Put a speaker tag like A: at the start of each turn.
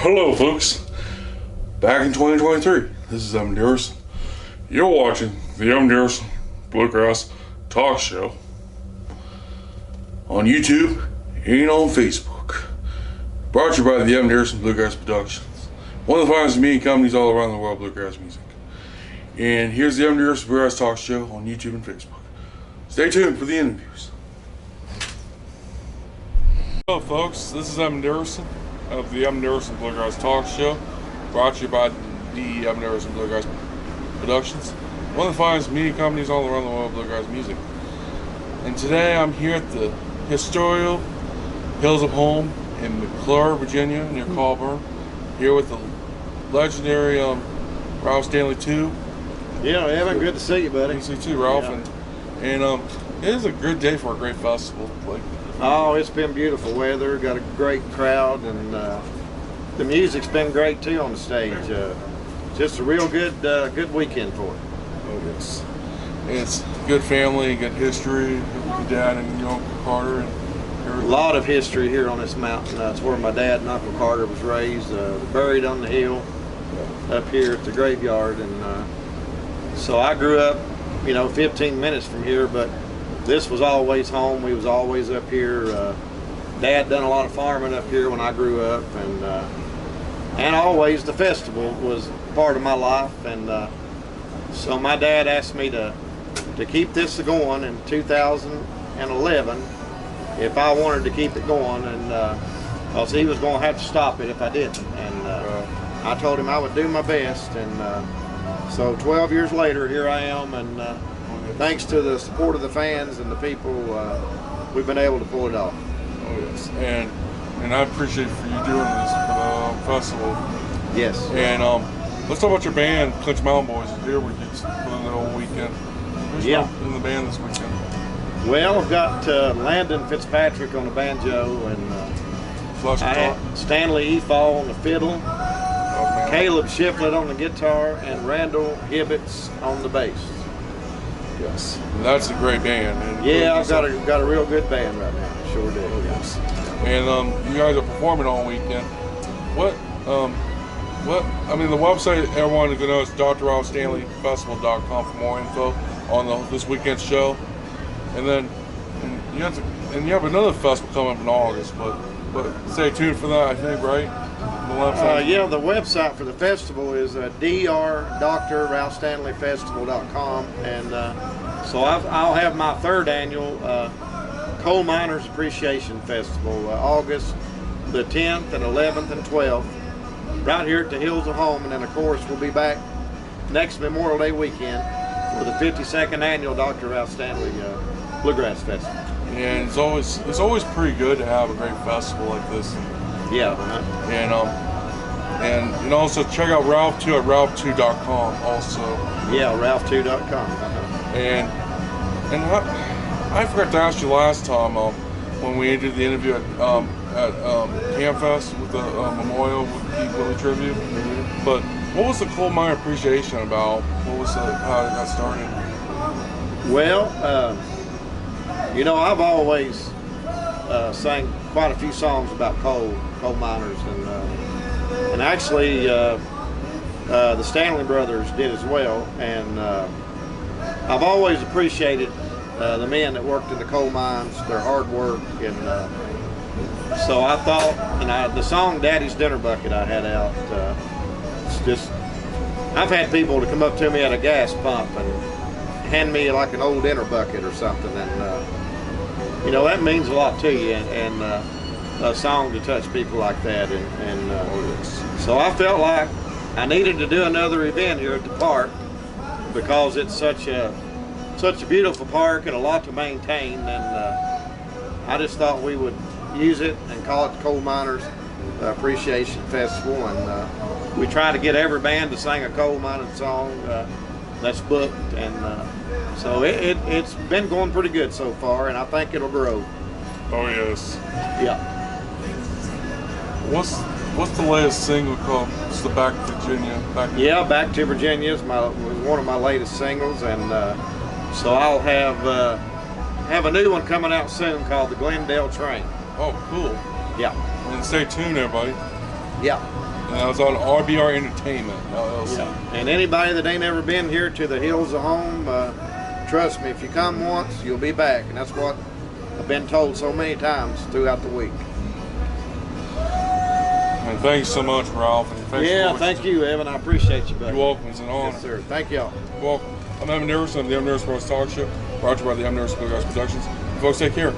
A: Hello folks, back in 2023, this is Dickerson. You're watching the Dickerson Bluegrass Talk Show on YouTube and on Facebook. Brought to you by the Dickerson Bluegrass Productions, one of the finest media companies all around the world, bluegrass music. And here's the Dickerson Bluegrass Talk Show on YouTube and Facebook. Stay tuned for the interviews. Hello folks, this is Dickerson of the Dickerson Bluegrass Talk Show, brought to you by the Dickerson Bluegrass Productions, one of the finest media companies all around the world, bluegrass music. And today I'm here at the historical Hills of Home in McClure, Virginia, near Colburn, here with the legendary Ralph Stanley II.
B: Yeah, Evan, good to see you, buddy.
A: Good to see you too, Ralph. Yeah. And it is a good day for a great festival.
B: Oh, it's been beautiful weather, got a great crowd, and the music's been great too on the stage. Just a real good weekend for it.
A: Oh yes, it's good family, good history. Your dad and your Uncle Carter, and
B: a lot of history here on this mountain. That's where my dad and Uncle Carter was raised, buried on the hill up here at the graveyard, and so I grew up, 15 minutes from here, but this was always home. We was always up here. Dad done a lot of farming up here when I grew up, and always the festival was part of my life. And so my dad asked me to keep this going in 2011 if I wanted to keep it going, and because he was going to have to stop it if I didn't. And I told him I would do my best, and so 12 years later, here I am, and thanks to the support of the fans and the people, we've been able to pull it off.
A: Oh yes, and I appreciate for you doing this for the festival.
B: Yes.
A: And let's talk about your band, Clinch Mountain Boys, is here with you for the whole weekend. Who's in the band this weekend?
B: Well, I've got Landon Fitzpatrick on the banjo, and I had Stanley Efall on the fiddle, Caleb Shiflett on the guitar, and Randall Hibbets on the bass.
A: Yes, that's a great band. And
B: yeah, I've got a real good band right now. Sure do.
A: Oh, yes. And you guys are performing all weekend. The website everyone can know is drralphstanleyfestival.com for more info on this weekend's show. And then you have another festival coming up in August, but stay tuned for that, I think, right?
B: Yeah, the website for the festival is drralphstanleyfestival.com, and so I'll have my third annual Coal Miners Appreciation Festival, August the 10th and 11th and 12th, right here at the Hills of Home, and then of course we'll be back next Memorial Day weekend for the 52nd annual Dr. Ralph Stanley Bluegrass Festival.
A: And it's always pretty good to have a great festival like this.
B: Yeah.
A: And also check out Ralph 2 at ralph2.com also.
B: Yeah, ralph2.com.
A: And I forgot to ask you last time when we did the interview at Camfest with the memorial with the Willie tribute. Mm-hmm. But what was the Coal Miner Appreciation about? How it got started?
B: Well, I've always sang quite a few songs about coal miners, and actually the Stanley brothers did as well. And I've always appreciated the men that worked in the coal mines, their hard work, and so I thought, and the song "Daddy's Dinner Bucket" I had out. It's just, I've had people to come up to me at a gas pump and hand me like an old dinner bucket or something, and that means a lot to you, and a song to touch people like that, and so I felt like I needed to do another event here at the park because it's such a beautiful park and a lot to maintain, and I just thought we would use it and call it the Coal Miners Appreciation Festival, and we try to get every band to sing a coal mining song that's booked, and so it's been going pretty good so far, and I think it'll grow.
A: Oh yes.
B: Yeah.
A: What's the latest single called? It's the Back to Virginia.
B: Back to Virginia is one of my latest singles, and so I'll have a new one coming out soon called the Glendale Train.
A: Oh, cool.
B: Yeah.
A: And stay tuned, everybody.
B: Yeah.
A: And that was on RBR Entertainment, LLC.
B: And anybody that ain't ever been here to the hills of home, trust me, if you come once, you'll be back. And that's what I've been told so many times throughout the week.
A: And thanks so much, Ralph. And thanks
B: Thank you, Evan. I appreciate you, buddy.
A: You're welcome. It's an honor.
B: Yes, sir. Thank y'all.
A: You're welcome. I'm Evan Dickerson of the Dickerson Bluegrass Talk Show, brought to you by the Dickerson Bluegrass Productions. You folks, take care.